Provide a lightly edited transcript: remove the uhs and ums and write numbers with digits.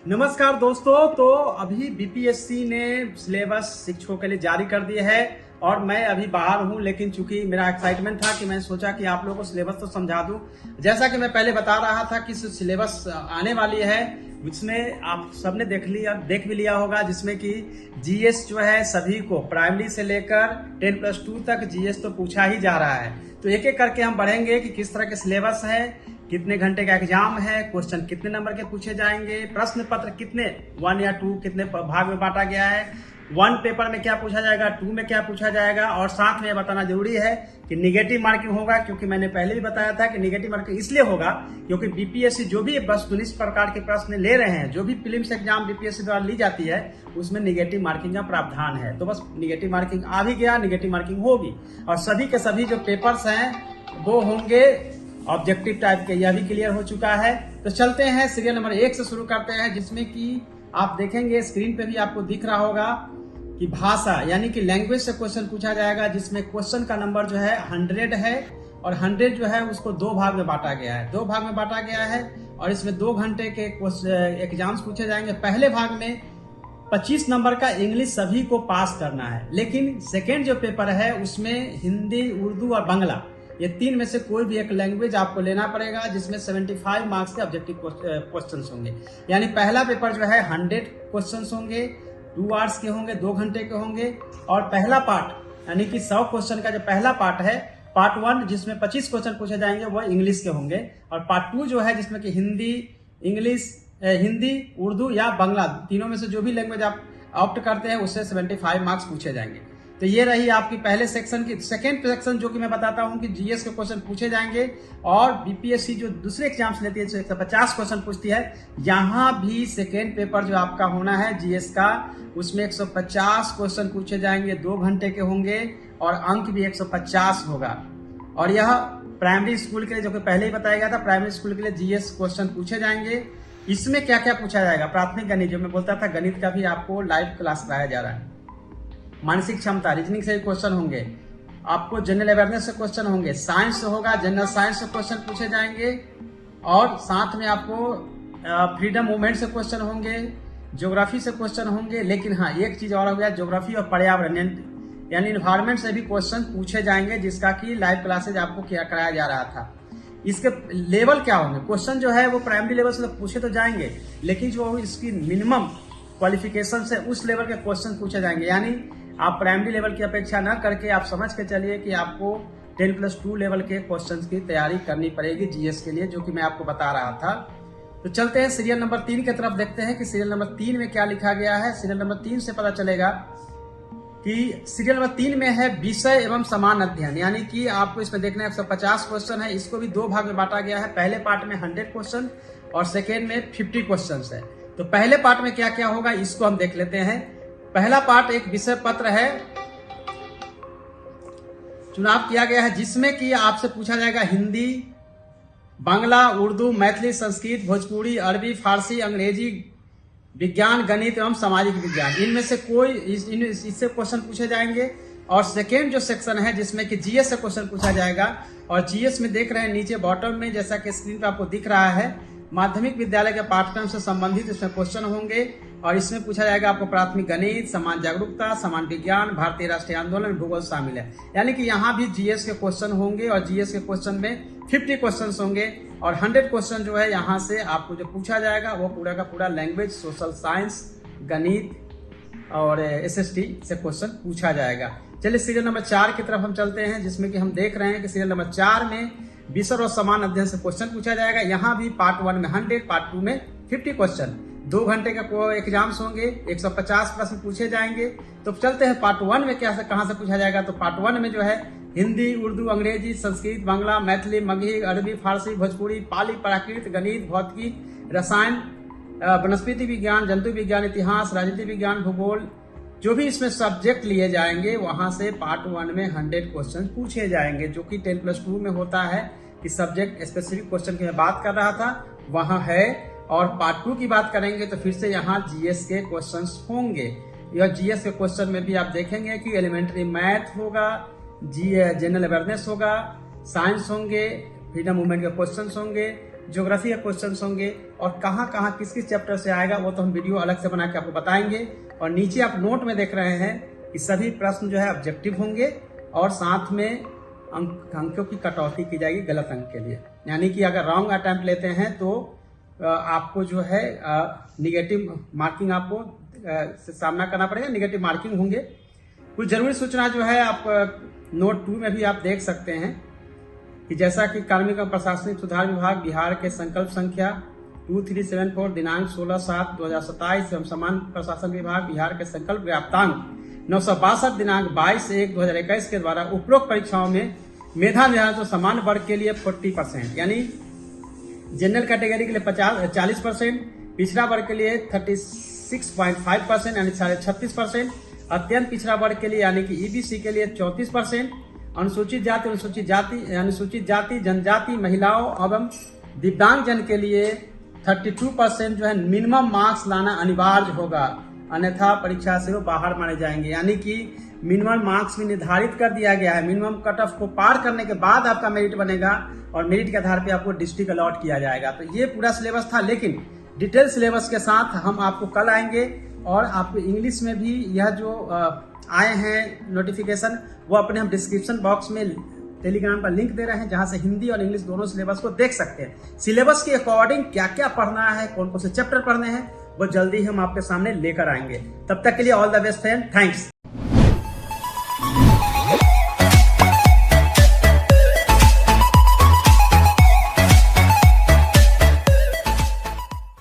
नमस्कार दोस्तों। तो अभी बीपीएससी ने सिलेबस शिक्षकों के लिए जारी कर दिया है और मैं अभी बाहर हूं, लेकिन चूंकि मेरा एक्साइटमेंट था कि मैं सोचा कि आप लोगों को सिलेबस तो समझा दूं। जैसा कि मैं पहले बता रहा था कि सिलेबस आने वाली है, उसमें आप सबने देख भी लिया होगा, जिसमें कि जीएस जो है सभी को प्राइमरी से लेकर 10+2 तक जीएस तो पूछा ही जा रहा है। तो एक एक करके हम बढ़ेंगे कि किस तरह के सिलेबस है, कितने घंटे का एग्जाम है, क्वेश्चन कितने नंबर के पूछे जाएंगे, प्रश्न पत्र कितने 1 या 2 कितने भाग में बांटा गया है, 1 पेपर में क्या पूछा जाएगा, 2 में क्या पूछा जाएगा। और साथ में बताना जरूरी है कि निगेटिव मार्किंग होगा, क्योंकि मैंने पहले भी बताया था कि निगेटिव मार्किंग इसलिए होगा क्योंकि बीपीएससी जो भी वस्तुनिष्ठ प्रकार के प्रश्न ले रहे हैं, जो भी प्रीलिम्स एग्जाम बीपीएससी द्वारा ली जाती है, उसमें निगेटिव मार्किंग का प्रावधान है। तो बस निगेटिव मार्किंग आ भी गया, निगेटिव मार्किंग होगी। और सभी के सभी जो पेपर्स हैं वो होंगे ऑब्जेक्टिव टाइप के, यह भी क्लियर हो चुका है। तो चलते हैं सीरियल नंबर 1 से शुरू करते हैं, जिसमें कि आप देखेंगे स्क्रीन पे भी आपको दिख रहा होगा कि भाषा यानी कि लैंग्वेज से क्वेश्चन पूछा जाएगा, जिसमें क्वेश्चन का नंबर जो है 100 है और 100 जो है उसको 2 भाग में बांटा गया है। 2 भाग में बांटा गया है और इसमें 2 घंटे के एग्जाम्स पूछे जाएंगे। पहले भाग में 25 नंबर का इंग्लिश सभी को पास करना है, लेकिन सेकेंड जो पेपर है उसमें हिंदी, उर्दू और बांग्ला, ये 3 में से कोई भी एक लैंग्वेज आपको लेना पड़ेगा, जिसमें 75 मार्क्स के ऑब्जेक्टिव क्वेश्चंस होंगे। यानी पहला पेपर जो है 100 क्वेश्चंस होंगे, 2 आवर्स के होंगे, 2 घंटे के होंगे। और पहला पार्ट यानी कि 100 क्वेश्चन का जो पहला पार्ट है, पार्ट 1 जिसमें 25 क्वेश्चन पूछे जाएंगे, वो इंग्लिश के होंगे। और पार्ट 2 जो है जिसमें कि हिंदी, उर्दू या बांग्ला, तीनों में से जो भी लैंग्वेज आप ऑप्ट करते हैं उससे 75 मार्क्स पूछे जाएंगे। तो ये रही आपकी पहले सेक्शन की। सेकेंड सेक्शन जो कि मैं बताता हूं कि जीएस के क्वेश्चन पूछे जाएंगे, और बीपीएससी जो दूसरे एग्जाम्स लेती है 150 क्वेश्चन पूछती है, यहाँ भी सेकेंड पेपर जो आपका होना है जीएस का, उसमें 150 क्वेश्चन पूछे जाएंगे, 2 घंटे के होंगे और अंक भी 150 होगा। और यह प्राइमरी स्कूल के लिए, जो कि पहले ही बताया गया था, प्राइमरी स्कूल के लिए जीएस क्वेश्चन पूछे जाएंगे। इसमें क्या क्या पूछा जाएगा? प्राथमिक गणित, जो मैं बोलता था, गणित का भी आपको लाइव क्लास कराया जा रहा है। मानसिक क्षमता, रीजनिंग से क्वेश्चन होंगे, आपको जनरल अवेयरनेस से क्वेश्चन होंगे, साइंस से होगा, जनरल साइंस से क्वेश्चन पूछे जाएंगे, और साथ में आपको फ्रीडम मूवमेंट से क्वेश्चन होंगे, ज्योग्राफी से क्वेश्चन होंगे। लेकिन हाँ, एक चीज और हो गया, ज्योग्राफी और पर्यावरण यानी इन्वायरमेंट से भी क्वेश्चन पूछे जाएंगे, जिसका कि लाइव क्लासेज आपको क्या कराया जा रहा था। इसके लेवल क्या होंगे? क्वेश्चन जो है वो प्राइमरी लेवल से तो पूछे तो जाएंगे, लेकिन जो इसकी मिनिमम क्वालिफिकेशन से उस लेवल के क्वेश्चन पूछे जाएंगे। यानी आप प्राइमरी लेवल की अपेक्षा न करके आप समझ के चलिए कि आपको 10+2 लेवल के क्वेश्चंस की तैयारी करनी पड़ेगी जीएस के लिए, जो कि मैं आपको बता रहा था। तो चलते हैं सीरियल नंबर 3 की तरफ, देखते हैं कि सीरियल नंबर 3 में क्या लिखा गया है। सीरियल नंबर 3 से पता चलेगा कि सीरियल नंबर 3 में है विषय एवं समान अध्ययन, यानी कि आपको इसमें देखना है 150 क्वेश्चन है। इसको भी 2 भाग में बांटा गया है। पहले पार्ट में 100 क्वेश्चन और सेकेंड में 50 क्वेश्चन है। तो पहले पार्ट में क्या क्या होगा इसको हम देख लेते हैं। पहला पार्ट एक विषय पत्र है, चुनाव किया गया है, जिसमें कि आपसे पूछा जाएगा हिंदी, बांग्ला, उर्दू, मैथिली, संस्कृत, भोजपुरी, अरबी, फारसी, अंग्रेजी, विज्ञान, गणित एवं सामाजिक विज्ञान। इनमें से कोई इससे क्वेश्चन पूछे जाएंगे। और सेकेंड जो सेक्शन है जिसमें कि जीएस से क्वेश्चन पूछा जाएगा, और जीएस में देख रहे हैं नीचे बॉटम में, जैसा कि स्क्रीन पर आपको दिख रहा है, माध्यमिक विद्यालय के पाठ्यक्रम से संबंधित इसमें क्वेश्चन होंगे। और इसमें पूछा जाएगा आपको प्राथमिक गणित, समान जागरूकता, समान विज्ञान, भारतीय राष्ट्रीय आंदोलन, भूगोल शामिल है। यानी कि यहाँ भी जीएस के क्वेश्चन होंगे, और जीएस के क्वेश्चन में 50 क्वेश्चन होंगे, और 100 क्वेश्चन जो है यहाँ से आपको जो पूछा जाएगा वो पूरा का पूरा लैंग्वेज, सोशल साइंस, गणित और एसएसटी से क्वेश्चन पूछा जाएगा। चलिए सीरियल नंबर 4 की तरफ हम चलते हैं, जिसमें कि हम देख रहे हैं कि सीरियल नंबर 4 में विषय और समान अध्ययन से क्वेश्चन पूछा जाएगा। यहाँ भी पार्ट 1 में 100, पार्ट 2 में 50 क्वेश्चन, 2 घंटे का एग्जाम्स होंगे, 150 प्रश्न पूछे जाएंगे। तो चलते हैं पार्ट 1 में कहाँ से पूछा जाएगा। तो पार्ट 1 में जो है हिंदी, उर्दू, अंग्रेजी, संस्कृत, बांग्ला, मैथिली, मगही, अरबी, फारसी, भोजपुरी, पाली, प्राकृत, गणित, भौतिकी, रसायन, वनस्पति विज्ञान, जंतु विज्ञान, इतिहास, राजनीति विज्ञान, भूगोल, जो भी इसमें सब्जेक्ट लिए जाएंगे, वहां से पार्ट 1 में 100 क्वेश्चन पूछे जाएंगे, जो कि 10+2 में होता है कि सब्जेक्ट स्पेसिफिक क्वेश्चन की मैं बात कर रहा था वहां है। और पार्ट 2 की बात करेंगे तो फिर से यहाँ जीएस के क्वेश्चंस होंगे। यह जीएस के क्वेश्चन में भी आप देखेंगे कि एलिमेंट्री मैथ होगा, जनरल अवेयरनेस होगा, साइंस होंगे, फ्रीडम मूवमेंट के क्वेश्चंस होंगे, ज्योग्राफी के क्वेश्चंस होंगे और कहाँ कहाँ किस किस चैप्टर से आएगा वो तो हम वीडियो अलग से बना के आपको बताएंगे। और नीचे आप नोट में देख रहे हैं कि सभी प्रश्न जो है ऑब्जेक्टिव होंगे और साथ में अंकों की कटौती की जाएगी गलत अंक के लिए। यानी कि अगर रॉन्ग अटेम्प्ट लेते हैं तो आपको जो है निगेटिव मार्किंग आपको से सामना करना पड़ेगा, निगेटिव मार्किंग होंगे। कुछ जरूरी सूचना जो है आप नोट 2 में भी आप देख सकते हैं कि जैसा कि कार्मिक और प्रशासनिक सुधार विभाग बिहार के संकल्प संख्या 2374 दिनांक 16/7/2027 एवं सामान्य प्रशासन विभाग बिहार के संकल्प प्राप्तांक 962 दिनांक 22/1/2021 के द्वारा उपरोक्त परीक्षाओं में मेधा निर्धारण तो सामान्य वर्ग के लिए 40%, यानी जनरल कैटेगरी के लिए 40%, पिछड़ा वर्ग के लिए 36.5% यानी 36.5%, अत्यंत पिछड़ा वर्ग के लिए यानी कि ईबीसी के लिए 34%, अनुसूचित जाति जनजाति महिलाओं एवं दिव्यांग जन के लिए 32% जो है मिनिमम मार्क्स लाना अनिवार्य होगा, अन्यथा परीक्षा से वो बाहर माने जाएंगे। यानी कि मिनिमम मार्क्स भी निर्धारित कर दिया गया है। मिनिमम कट ऑफ को पार करने के बाद आपका मेरिट बनेगा और मेरिट के आधार पे आपको डिस्ट्रिक्ट अलॉट किया जाएगा। तो ये पूरा सिलेबस था, लेकिन डिटेल सिलेबस के साथ हम आपको कल आएंगे और आपको इंग्लिश में भी यह जो आए हैं नोटिफिकेशन वो अपने हम डिस्क्रिप्शन बॉक्स में टेलीग्राम पर लिंक दे रहे हैं, जहां से हिंदी और इंग्लिश दोनों सिलेबस को देख सकते हैं। सिलेबस के अकॉर्डिंग क्या क्या पढ़ना है, कौन कौन से चैप्टर पढ़ने हैं, वो जल्दी हम आपके सामने लेकर आएंगे। तब तक के लिए all the best friend, thanks.